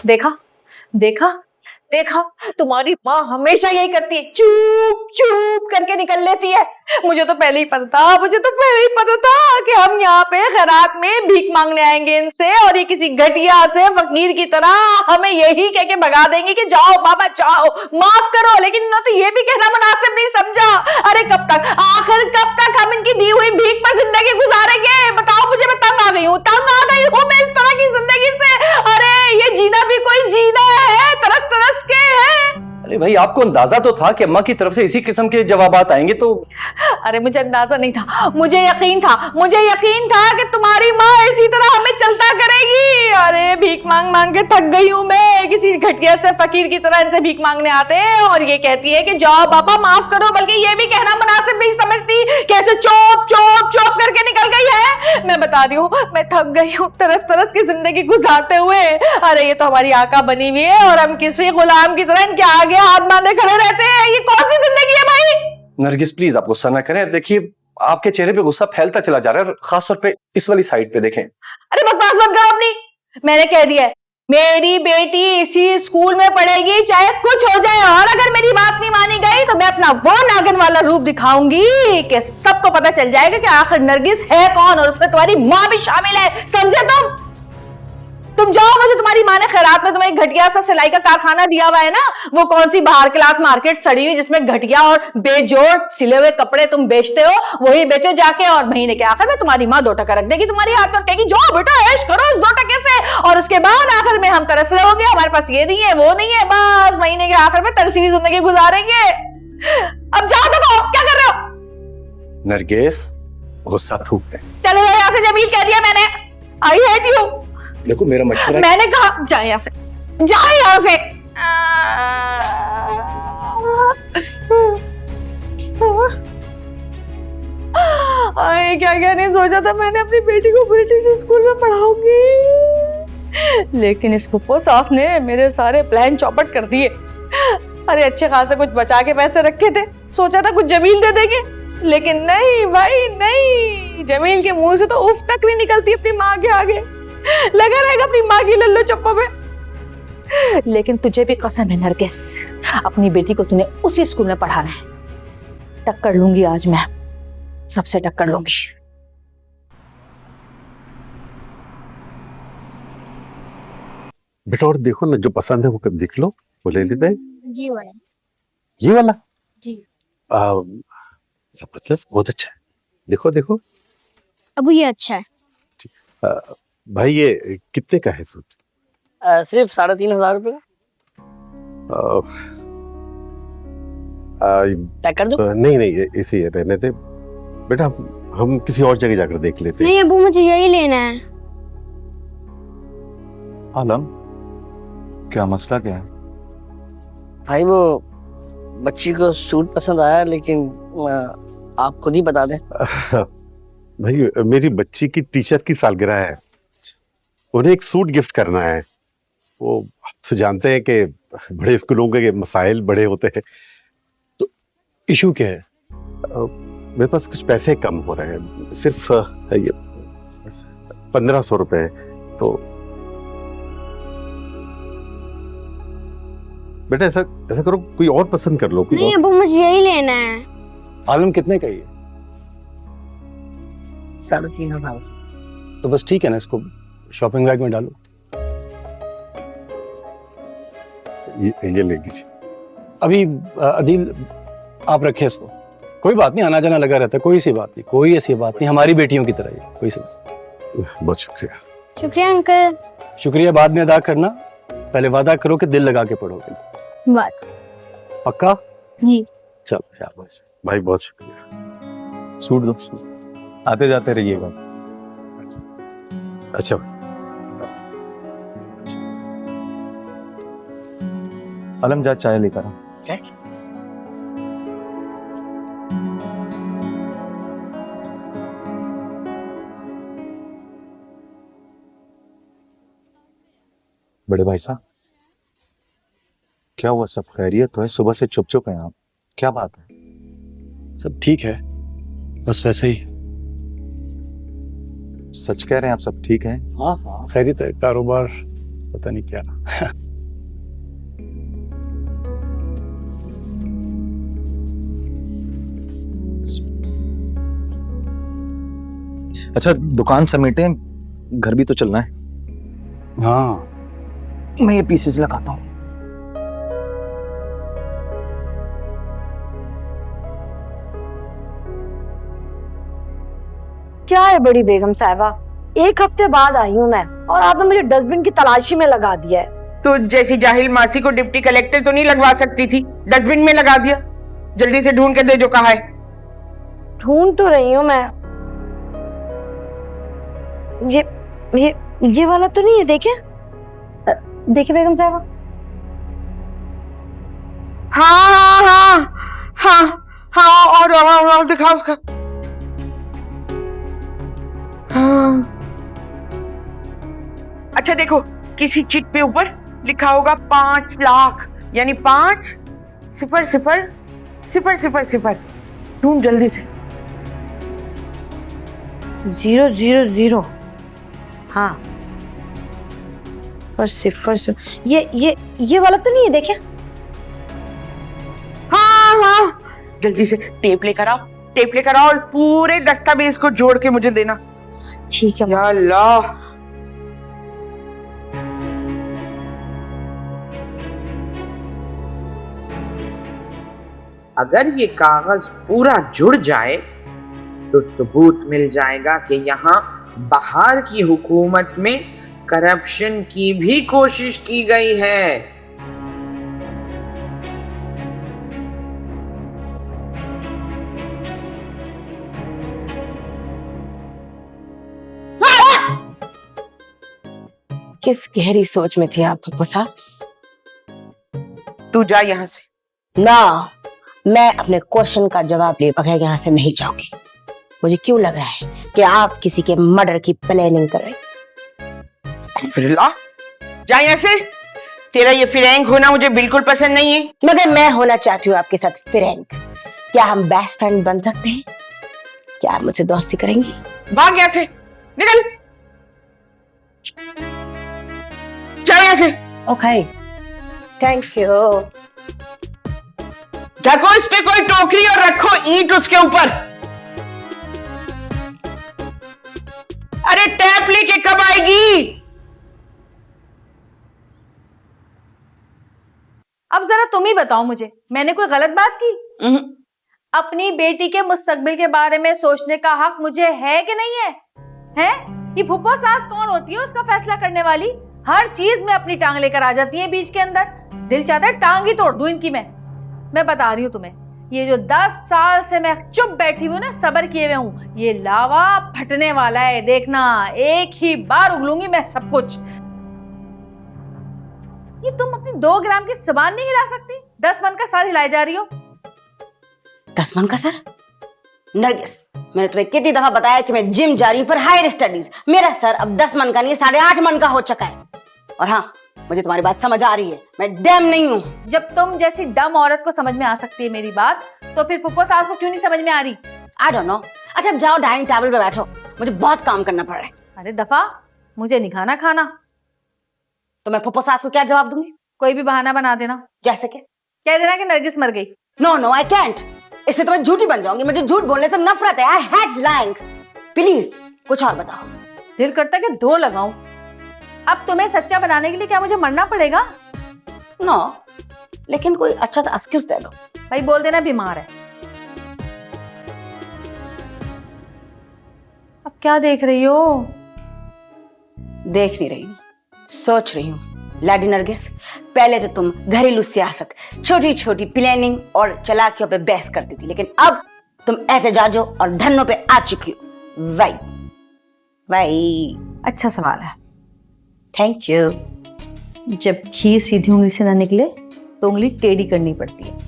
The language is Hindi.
देखा देखा देखा, तुम्हारी माँ हमेशा यही करती है, चुप चुप करके निकल लेती है। मुझे तो पहले ही पता था कि हम यहाँ पे खैरात में भीख मांगने आएंगे इनसे, और ये किसी घटिया से फकीर की तरह हमें यही कह के भगा देंगे कि जाओ बाबा जाओ, माफ करो। लेकिन इन्होंने तो ये भी कहना मुनासिब नहीं समझा। अरे कब तक, आखिर कब तक हम इनकी दी हुई भीख पर जिंदगी गुजारेंगे? बताओ मुझे, मैं तंग आ गई हूँ मैं इस तरह की जिंदगी से। अरे ये जीना भी कोई जीना है, तरस तरस के है। अरे भाई, आपको अंदाजा तो था कि अम्मा की तरफ से इसी किस्म के जवाबात आएंगे तो। अरे मुझे अंदाजा नहीं था, मुझे यकीन था कि तुम्हारी माँ इसी तरह हमें चलता करेगी। अरे भीख मांग मांग के थक गई हूँ मैं, किसी घटिया से फकीर की तरह इनसे भीख मांगने आते हैं और ये कहती है कि जाओ बाबा माफ करो, बल्कि ये भी कहना मुनासिब नहीं समझती, कैसे चोप चोप चोप करके निकल गई है। मैं बता रही हूँ, मैं थक गई हूँ तरस तरस की जिंदगी गुजारते हुए। अरे ये तो हमारी आका बनी हुई है और हम किसी गुलाम की तरह इनके आगे हाथ बांधे खड़े रहते हैं। ये कौन सी जिंदगी है भाई? नरगिस प्लीज आप गुस्सा ना करें। देखिए आपके चेहरे पे गुस्सा फैलता चला जा रहा है, खासतौर पे इस वाली साइड पे देखें। अरे बकवास मत करो अपनी। मैंने कह दिया है, मेरी बेटी इसी स्कूल में पढ़ेगी चाहे कुछ हो जाए, और अगर मेरी बात नहीं मानी गई तो मैं अपना वो नागिन वाला रूप दिखाऊंगी कि सबको पता चल जाएगा कि आखिर नरगिस है कौन, और उसमें तुम्हारी माँ भी शामिल है। समझे तुम जाओ, मुझे तुम्हारी माँ ने खैरात में तुम्हें एक घटिया सा सिलाई का कारखाना दिया हुआ है ना, वो कौन सी बाहर क्लास मार्केट सड़ी हुई जिसमें घटिया और बेजोड़ सिले हुए कपड़े तुम बेचते हो, वही बेचो जाके, और महीने के आखिर में तुम्हारी माँ 2 टका रख देगी तुम्हारी हाथ पर, कहेगी जाओ बेटा ऐश करो इस 2 टके से, और उसके बाद आखिर में हम तरस रहे होंगे, हमारे पास ये नहीं है वो नहीं है, बस महीने के आखिर में तरसी हुई जिंदगी गुजारेंगे। अब जाओ, दफा क्या कर रहे हो? नरगिस गुस्सा थूक दे। चले जाओ यहाँ से, जमील कह दिया मैंने, आई हेट यू। देखो मेरा मशवरा, मैंने कहा जाए यहाँ से, जाए यहाँ से। अरे क्या क्या नहीं सोचा था मैंने अपनी बेटी को ब्रिटिश स्कूल में पढ़ाऊंगी, लेकिन इस फुप्पो सास ने मेरे सारे प्लान चौपट कर दिए। अरे अच्छे खासे कुछ बचा के पैसे रखे थे, सोचा था कुछ जमील दे देंगे, लेकिन नहीं भाई नहीं, जमील के मुंह से तो उफ तक नहीं निकलती अपनी माँ के आगे, लगा रहेगा अपनी माँ की लल्लो चप्पा पे। लेकिन तुझे भी कसम है नरगिस, अपनी बेटी को तूने उसी स्कूल में पढ़ाना है। टक्कर लूंगी आज मैं, सबसे टक्कर लूंगी। बेटा और देखो ना, जो पसंद है वो कब देख लो, वो ले लेते हैं। जी वाला। ये वाला जी। जबरदस्त, बहुत अच्छा है। देखो देखो अबू ये अच्छा है। भाई ये कितने का है सूट? सिर्फ 3,500 रुपए पैक कर दो। नहीं नहीं, इसे रहने दे बेटा, हम किसी और जगह जाकर देख लेते हैं। नहीं अबू मुझे यही लेना है। आलम क्या मसला क्या है? भाई वो बच्ची को सूट पसंद आया, लेकिन आप खुद ही बता दें। भाई मेरी बच्ची की टीचर की सालगिरह है, उन्हें एक सूट गिफ्ट करना है। वो आप तो जानते हैं कि बड़े स्कूलों के मसाइल बड़े होते हैं। तो इशू क्या है? मेरे पास कुछ पैसे कम हो रहे हैं, सिर्फ ये 1,500 रुपए। तो बेटा ऐसा करो, कोई और पसंद कर लो। नहीं अबू मुझे यही लेना है। आलम कितने का ये? 3,500। तो बस ठीक है ना, इसको शॉपिंग बैग में डालो। ये ले लीजिए। अभी अदील आप रखें इसको, कोई बात नहीं, आना जाना लगा रहता है, कोई सी बात नहीं, कोई ऐसी बात नहीं, हमारी बेटियों की तरह ही, कोई सी बात। बहुत शुक्रिया। शुक्रिया अंकल। शुक्रिया बाद में अदा करना, पहले वादा करो कि दिल लगा के पढ़ोगे। बात। पक्का? जी। चलो शाबाश भाई बहुत शुक्रिया। सूट दो, आते जाते रहिएगा। अच्छा आलम जा चाय लेकर आ। चाय? बड़े भाई साहब क्या हुआ, सब खैरियत तो है? सुबह से चुप चुप हैं आप, क्या बात है? सब ठीक है, बस वैसे ही। सच कह रहे हैं आप, सब ठीक है? हाँ हाँ खैरियत है, कारोबार पता नहीं क्या। अच्छा दुकान समेटे, घर भी तो चलना है। हाँ मैं ये पीसेस लगाता हूँ। क्या है बड़ी बेगम साहिबा, 1 हफ्ते बाद आई हूँ मैं और आपने मुझे डस्टबिन की तलाशी में लगा दिया है। तो जैसी जाहिल मासी को डिप्टी कलेक्टर तो नहीं लगवा सकती थी, डस्टबिन में लगा दिया। जल्दी से ढूंढ के दे जो कहा है। ढूंढ तो रही हूँ मैं। ये वाला तो नहीं है, देखे देखे बेगम साहिबा। हाँ हाँ हाँ हाँ हाँ, और दिखाओ उसका। हाँ। अच्छा देखो, किसी चिट पे ऊपर लिखा होगा 5 लाख, यानी 5,0,0,0,0। ढूंढ जल्दी से। 000। हाँ, फर्स्ट ये वाला तो नहीं है, देखे। हाँ हाँ, जल्दी से टेप लेकर आओ, टेप लेकर आओ और पूरे दस्तावेज को जोड़ के मुझे देना। ठीक है। या अल्लाह। अगर ये कागज पूरा जुड़ जाए तो सबूत मिल जाएगा कि यहाँ बाहर की हुकूमत में करप्शन की भी कोशिश की गई है। किस गहरी सोच में थे आप पप्पू साहब? तू जा यहाँ से। ना, मैं अपने क्वेश्चन का जवाब ले बगैर यहाँ से नहीं जाऊंगी। मुझे क्यों लग रहा है कि आप किसी के मर्डर की प्लानिंग कर रहे हैं। जा यहाँ से। तेरा ये फिरैंक होना मुझे बिल्कुल पसंद नहीं है। मगर मैं होना चाहती हूँ आपके साथ फ्रैंक। क्या हम बेस्ट फ्रेंड बन सकते हैं? क्या आप मुझसे दोस्ती करेंगी? भाग यहाँ से, निकल। जा यहाँ से। Okay, thank you. ढको इस पे कोई टोकरी और रखो ईंट उसके ऊपर। अरे टैप लेके कब आएगी? अब जरा तुम ही बताओ मुझे, मैंने कोई गलत बात की? अपनी बेटी के मुस्तकबिल के बारे में सोचने का हक मुझे है कि नहीं है? हैं? ये फुप्पो सास कौन होती है उसका फैसला करने वाली? हर चीज में अपनी टांग लेकर आ जाती है बीच के अंदर। दिल चाहता है टांग ही तोड़ दूं इनकी। मैं बता रही हूँ तुम्हें, ये जो 10 साल से मैं चुप बैठी हुई ना, सब्र किए हुए हूँ, ये लावा फटने वाला है। देखना, एक ही बार उगलूंगी मैं सब कुछ। ये तुम अपनी 2 ग्राम की जुबान नहीं हिला सकती? 10 मन का सर हिलाए जा रही हो। 10 मन का सर? नरगिस, मैंने तुम्हें कितनी दफा बताया कि मैं जिम जा रही हूँ फॉर हायर स्टडीज। मेरा सर अब 10 मन का नहीं, 8.5 मन का हो चुका है। और हाँ, मुझे तुम्हारी बात समझ आ रही है, मैं डैम नहीं हूँ। जब तुम जैसी डम औरत को समझ में आ सकती है मेरी बात, तो फिर फुप्पो सास को क्यों नहीं समझ में आ रही? I don't know. अच्छा अब जाओ डाइनिंग टेबल पे बैठो, मुझे बहुत काम करना पड़ रहा है। अरे दफा, मुझे नहीं खाना खाना। तो मैं फुप्पो सास को क्या जवाब दूंगी? कोई भी बहाना बना देना। जैसे कि कह देना कि नरगिस मर गई। No no, I can't. इससे तो मैं झूठी बन जाऊंगी। मुझे झूठ बोलने से नफरत है। I hate lying. प्लीज कुछ और बताओ। दिल करता है कि 2 लगाऊं। अब तुम्हें सच्चा बनाने के लिए क्या मुझे मरना पड़ेगा? नो, लेकिन कोई अच्छा सा एक्सक्यूज दे दो। भाई बोल देना बीमार है। अब क्या देख रही हो? देख नहीं रही हूँ, सोच रही हूँ। लाडी नरगिस, पहले तो तुम घरेलू सियासत, छोटी छोटी प्लानिंग और चालाकियों पे बहस करती थी, लेकिन अब तुम ऐसे जाजो और धन्नों पे आ चुकी हो। Why why. अच्छा सवाल है। Thank you. जब घी सीधी उंगली से ना निकले तो उंगली टेढ़ी करनी पड़ती है।